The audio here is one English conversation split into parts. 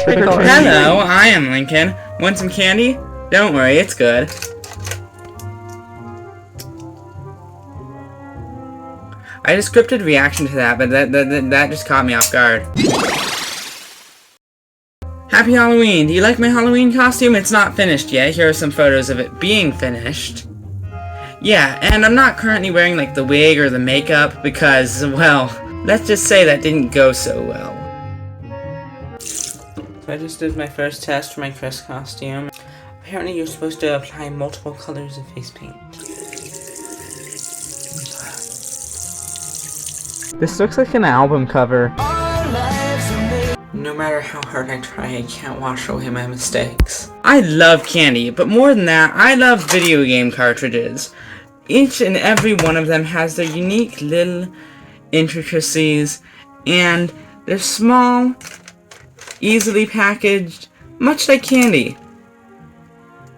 Hello, I am Lincoln. Want some candy? Don't worry, it's good. I had a scripted reaction to that, but that just caught me off guard. Happy Halloween! Do you like my Halloween costume? It's not finished yet. Here are some photos of it being finished. Yeah, and I'm not currently wearing like the wig or the makeup because, well, let's just say that didn't go so well. So I just did my first test for my Chris costume. Apparently you're supposed to apply multiple colors of face paint. This looks like an album cover. No matter how hard I try, I can't wash away my mistakes. I love candy, but more than that, I love video game cartridges. Each and every one of them has their unique little intricacies, and they're small, easily packaged, much like candy.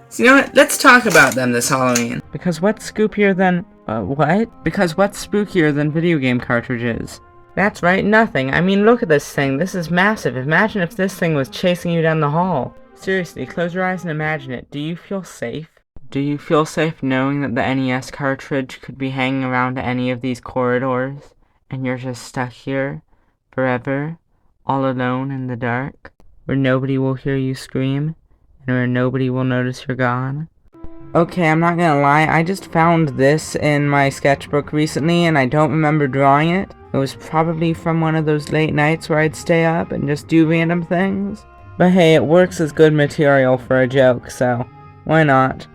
So you know what? Let's talk about them this Halloween. Because what's spookier than... what? Because what's spookier than video game cartridges? That's right, nothing. I mean, look at this thing. This is massive. Imagine if this thing was chasing you down the hall. Seriously, close your eyes and imagine it. Do you feel safe? Do you feel safe knowing that the NES cartridge could be hanging around any of these corridors, and you're just stuck here, forever, all alone in the dark, where nobody will hear you scream, and where nobody will notice you're gone? Okay, I'm not gonna lie, I just found this in my sketchbook recently, and I don't remember drawing it. It was probably from one of those late nights where I'd stay up and just do random things. But hey, it works as good material for a joke, so why not?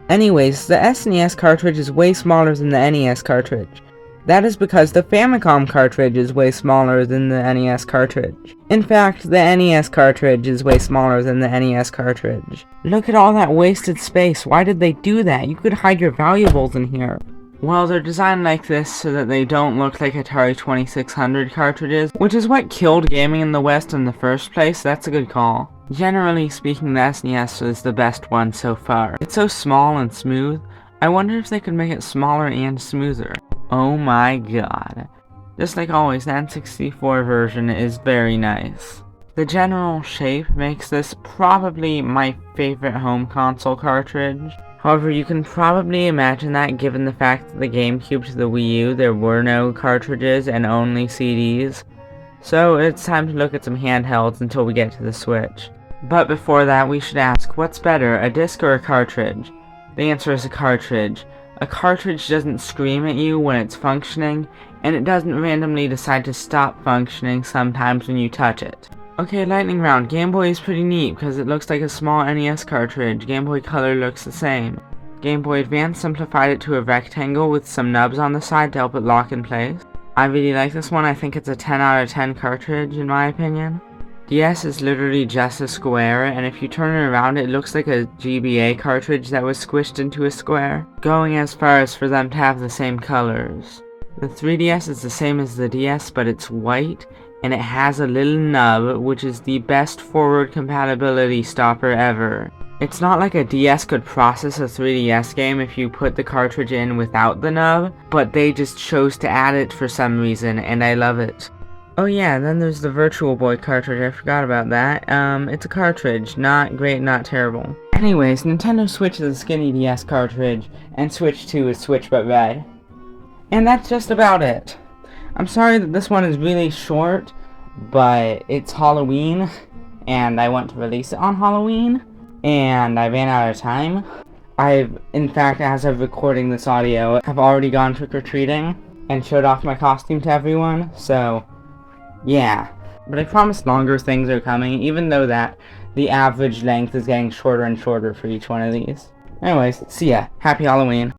Anyways, the SNES cartridge is way smaller than the NES cartridge. That is because the Famicom cartridge is way smaller than the NES cartridge. In fact, the NES cartridge is way smaller than the NES cartridge. Look at all that wasted space. Why did they do that? You could hide your valuables in here. Well, they're designed like this so that they don't look like Atari 2600 cartridges, which is what killed gaming in the West in the first place. That's a good call. Generally speaking, the SNES is the best one so far. It's so small and smooth. I wonder if they could make it smaller and smoother. Oh my god. Just like always, the N64 version is very nice. The general shape makes this probably my favorite home console cartridge. However, you can probably imagine that given the fact that the GameCube to the Wii U, there were no cartridges and only CDs. So it's time to look at some handhelds until we get to the Switch. But before that, we should ask, what's better, a disc or a cartridge? The answer is a cartridge. A cartridge doesn't scream at you when it's functioning, and it doesn't randomly decide to stop functioning sometimes when you touch it. Okay, lightning round. Game Boy is pretty neat because it looks like a small NES cartridge. Game Boy Color looks the same. Game Boy Advance simplified it to a rectangle with some nubs on the side to help it lock in place. I really like this one. I think it's a 10 out of 10 cartridge in my opinion. DS is literally just a square, and if you turn it around it looks like a GBA cartridge that was squished into a square, going as far as for them to have the same colors. The 3DS is the same as the DS, but it's white, and it has a little nub, which is the best forward compatibility stopper ever. It's not like a DS could process a 3DS game if you put the cartridge in without the nub, but they just chose to add it for some reason, and I love it. Oh yeah, then there's the Virtual Boy cartridge, I forgot about that. It's a cartridge, not great, not terrible. Anyways, Nintendo Switch is a skinny DS cartridge, and Switch 2 is Switch but red. And that's just about it. I'm sorry that this one is really short, but it's Halloween, and I want to release it on Halloween, and I ran out of time. In fact, as of recording this audio, have already gone trick-or-treating and showed off my costume to everyone, so yeah. But I promise longer things are coming, even though that the average length is getting shorter and shorter for each one of these. Anyways, see ya. Happy Halloween.